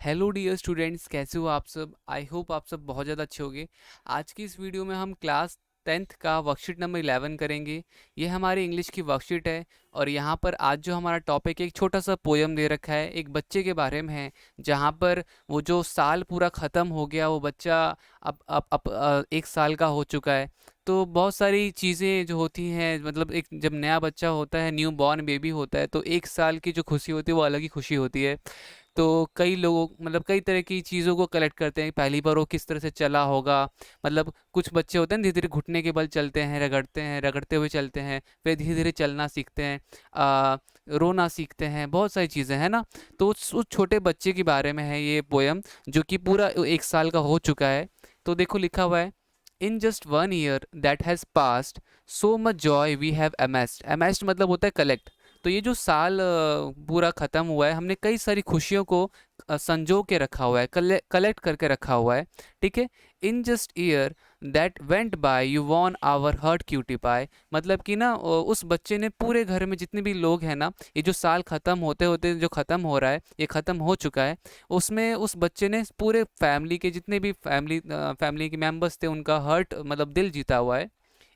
Hello dear students, कैसे हो आप सब। आई होप आप सब बहुत ज़्यादा अच्छे होंगे। आज की इस वीडियो में हम क्लास 10th का वर्कशीट नंबर 11 करेंगे। ये हमारी इंग्लिश की वर्कशीट है और यहाँ पर आज जो हमारा टॉपिक है, एक छोटा सा पोयम दे रखा है, एक बच्चे के बारे में है। जहाँ पर वो जो साल पूरा ख़त्म हो गया, वो बच्चा अब 1 साल का हो चुका है। तो बहुत सारी चीज़ें जो होती हैं, मतलब एक जब नया बच्चा होता है, न्यू बॉर्न बेबी होता है, तो 1 साल की जो खुशी होती है वो अलग ही खुशी होती है। तो कई लोगों मतलब कई तरह की चीज़ों को कलेक्ट करते हैं। पहली बार वो किस तरह से चला होगा, मतलब कुछ बच्चे होते हैं धीरे धीरे घुटने के बल चलते हैं, रगड़ते हुए चलते हैं, फिर धीरे धीरे चलना सीखते हैं, रोना सीखते हैं, बहुत सारी चीज़ें हैं ना। तो उस छोटे बच्चे के बारे में है ये पोयम, जो कि पूरा 1 साल का हो चुका है। तो देखो लिखा हुआ है, in just 1 year that has passed so much joy we have amassed. Amassed मतलब होता है कलेक्ट। तो ये जो साल पूरा ख़त्म हुआ है, हमने कई सारी खुशियों को संजो के रखा हुआ है, कलेक्ट करके रखा हुआ है। ठीक है। In just year that went by you won our heart cutie pie. मतलब कि ना उस बच्चे ने पूरे घर में जितने भी लोग हैं ना, ये जो साल ख़त्म होते होते जो ख़त्म हो रहा है, ये ख़त्म हो चुका है, उसमें उस बच्चे ने पूरे फैमिली के जितने भी फैमिली के मेम्बर्स थे, उनका हर्ट मतलब दिल जीता हुआ है।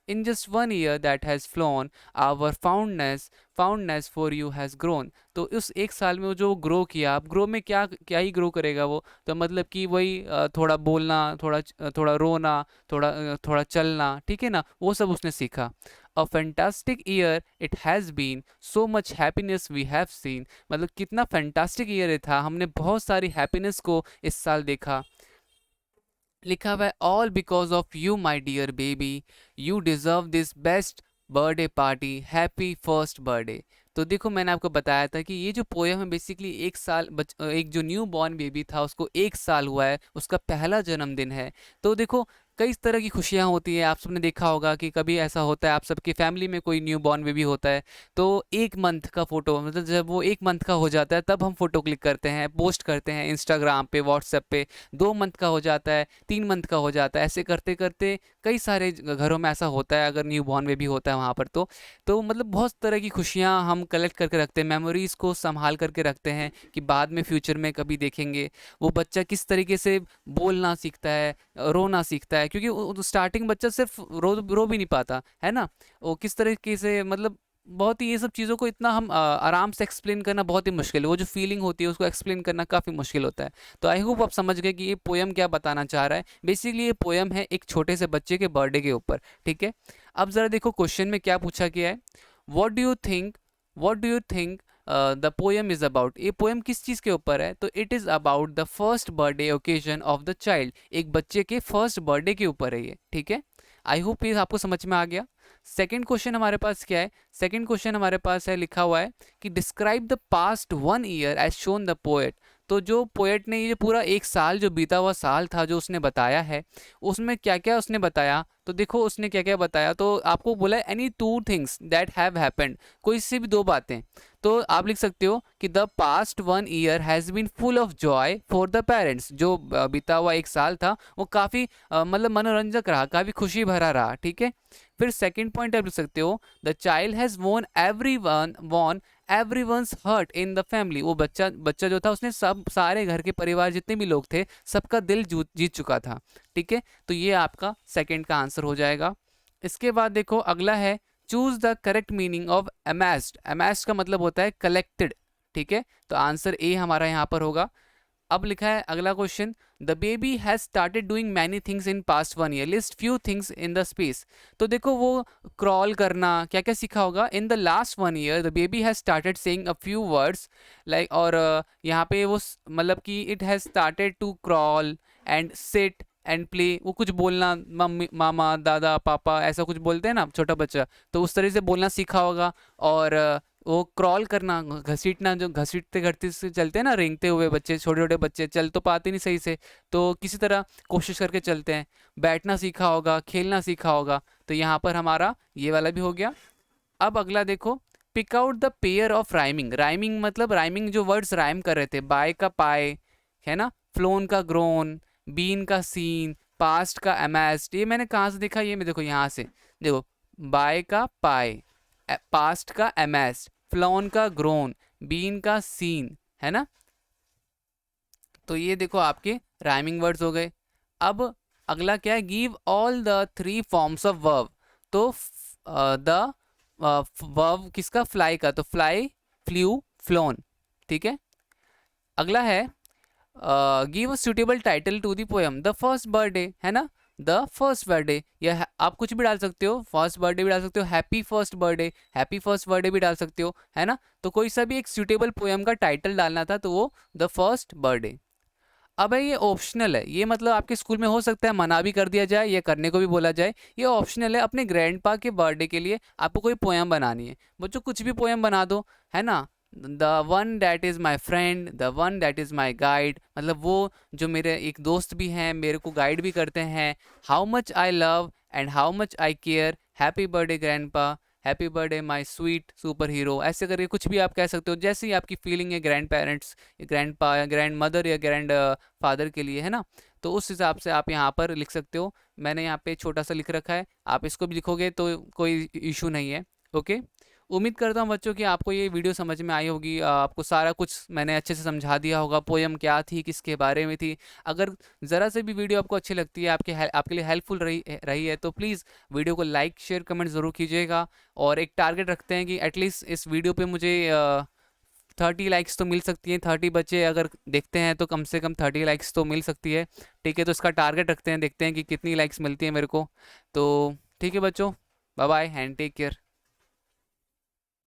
In just 1 year that has flown, our fondness for you has grown। तो उस 1 साल में वो जो ग्रो किया, अब ग्रो में क्या क्या ही ग्रो करेगा वो, तो मतलब कि वही थोड़ा बोलना, थोड़ा रोना, थोड़ा चलना, ठीक है ना, वो सब उसने सीखा। A fantastic year it has been, so much happiness we have seen. मतलब कितना फैंटास्टिक ईयर था, हमने बहुत सारी हैप्पीनेस को इस साल देखा। लिखा हुआ है, all because of you my dear baby, you deserve this best birthday party, happy first birthday. तो देखो मैंने आपको बताया था कि ये जो पोयम है बेसिकली 1 साल एक जो न्यू बॉर्न बेबी था, उसको 1 साल हुआ है, उसका पहला जन्मदिन है। तो देखो कई तरह की खुशियाँ होती हैं। आप सबने देखा होगा कि कभी ऐसा होता है, आप सबकी फैमिली में कोई न्यू बॉर्न बेबी होता है, तो 1 मंथ का फ़ोटो, मतलब जब वो 1 मंथ का हो जाता है तब हम फ़ोटो क्लिक करते हैं, पोस्ट करते हैं इंस्टाग्राम पे, व्हाट्सएप पे। 2 मंथ का हो जाता है, 3 मंथ का हो जाता है, ऐसे करते करते कई सारे घरों में ऐसा होता है, अगर न्यू बॉर्न बेबी होता है वहाँ पर। तो मतलब बहुत तरह की खुशियाँ हम कलेक्ट करके रखते हैं, मेमोरीज़ को संभाल करके रखते हैं कि बाद में फ्यूचर में कभी देखेंगे। वो बच्चा किस तरीके से बोलना सीखता है, रोना सीखता है, क्योंकि स्टार्टिंग बच्चा सिर्फ रो भी नहीं पाता है ना। वो किस तरीके से, मतलब बहुत ही ये सब चीज़ों को इतना हम आराम से एक्सप्लेन करना बहुत ही मुश्किल है। वो जो फीलिंग होती है उसको एक्सप्लेन करना काफ़ी मुश्किल होता है। तो आई होप आप समझ गए कि ये पोयम क्या बताना चाह रहा है। बेसिकली ये पोयम है एक छोटे से बच्चे के बर्थडे के ऊपर। ठीक है। अब ज़रा देखो क्वेश्चन में क्या पूछा गया है। What do you think what do you think the poem is about. ये पोएम किस चीज़ के ऊपर है, तो it is about the first birthday occasion of the child. एक बच्चे के फर्स्ट बर्थडे के ऊपर है ये। ठीक है। आई होप ये आपको समझ में आ गया। सेकंड क्वेश्चन हमारे पास क्या है। सेकंड क्वेश्चन हमारे पास है, लिखा हुआ है कि describe the past 1 year as shown the poet. तो जो पोएट ने ये पूरा 1 साल, जो बीता हुआ साल था, जो उसने बताया है, उसमें क्या क्या उसने बताया। तो देखो उसने क्या क्या बताया, तो आपको बोला है any 2 things that have happened, कोई सी भी 2 बातें। तो आप लिख सकते हो कि the past 1 year has been full of joy for the parents. जो बीता हुआ 1 साल था वो काफ़ी मतलब मनोरंजक रहा, काफ़ी खुशी भरा रहा। ठीक है। फिर सेकंड पॉइंट आप लिख सकते हो, the child has won everyone's heart in the family. वो बच्चा बच्चा जो था, उसने सब सारे घर के परिवार जितने भी लोग थे, सबका दिल जीत चुका था। ठीक है। तो ये आपका सेकंड का आंसर हो जाएगा। इसके बाद देखो अगला है, choose the correct meaning of अमेस्ड। अमेस्ड का मतलब होता है कलेक्टेड। ठीक है। तो आंसर ए हमारा यहाँ पर होगा। अब लिखा है अगला question, the baby has started doing many things in past 1 year, list few things in the space. तो देखो वो क्रॉल करना क्या क्या सीखा होगा। In the last 1 year the baby has started saying a few words like, और यहाँ पे वो मतलब कि it has started to crawl and sit and play. वो कुछ बोलना, मम्मी, मामा, दादा, पापा, ऐसा कुछ बोलते हैं ना छोटा बच्चा, तो उस तरह से बोलना सीखा होगा। और वो क्रॉल करना, घसीटना, जो घसीटते घसीटते से चलते हैं ना, रेंगते हुए बच्चे, छोटे छोटे बच्चे चल तो पाते नहीं सही से, तो किसी तरह कोशिश करके चलते हैं। बैठना सीखा होगा, खेलना सीखा होगा। तो यहाँ पर हमारा ये वाला भी हो गया। अब अगला देखो, pick out the pair of rhyming. Rhyming मतलब राइमिंग जो वर्ड्स राइम कर रहे थे, बाय का पाए है ना, फ्लोन का ग्रोन, बीन का सीन, पास्ट का अमेस्ड। ये मैंने कहाँ से देखा, ये मैं देखो यहाँ से देखो, बाय का पाए, पास्ट का अमेस्ड, फ्लोन का ग्रोन, बीन का सीन, है ना। तो ये देखो आपके राइमिंग वर्ड्स हो गए। अब अगला क्या है, give all the 3 forms of verb. तो द वर्ब किसका, फ्लाई का, तो फ्लाई, फ्ल्यू, फ्लोन। ठीक है। अगला है give a suitable title to the poem the first birthday, है ना, द फर्स्ट बर्थडे, या आप कुछ भी डाल सकते हो, फर्स्ट बर्थडे भी डाल सकते हो, happy first birthday, happy first birthday भी डाल सकते हो, है ना। तो कोई सा भी एक सुटेबल पोएम का टाइटल डालना था, तो वो द फर्स्ट बर्थडे। अब है ये ऑप्शनल है, ये मतलब आपके स्कूल में हो सकता है मना भी कर दिया जाए या करने को भी बोला जाए। ये ऑप्शनल है, अपने ग्रैंडपा के बर्थडे के लिए आपको कोई पोएम बनानी है, बच्चों कुछ भी पोएम बना दो, है ना। The one that is my friend, the one that is my guide, मतलब वो जो मेरे एक दोस्त भी हैं, मेरे को गाइड भी करते हैं। How much I love and how much I care, happy birthday grandpa, happy birthday my sweet super hero, ऐसे करके कुछ भी आप कह सकते हो, जैसे ही आपकी फीलिंग है ग्रैंड पेरेंट्स, ग्रैंड पा या ग्रैंड मदर या ग्रैंड फादर के लिए, है ना। तो उस हिसाब से आप यहाँ पर लिख सकते हो। मैंने यहाँ पे छोटा सा लिख रखा है, आप इसको भी लिखोगे तो कोई इशू नहीं है। ओके। उम्मीद करता हूँ बच्चों कि आपको ये वीडियो समझ में आई होगी, आपको सारा कुछ मैंने अच्छे से समझा दिया होगा, पोएम क्या थी, किसके बारे में थी। अगर ज़रा से भी वीडियो आपको अच्छी लगती है, आपके लिए हेल्पफुल रही है, तो प्लीज़ वीडियो को लाइक शेयर कमेंट ज़रूर कीजिएगा। और एक टारगेट रखते हैं कि एटलीस्ट इस वीडियो पे मुझे 30 लाइक्स तो मिल सकती हैं, 30 बच्चे अगर देखते हैं तो कम से कम 30 लाइक्स तो मिल सकती है। ठीक है, तो इसका टारगेट रखते हैं, देखते हैं कि कितनी लाइक्स मिलती है मेरे को। तो ठीक है बच्चों, bye bye and take care.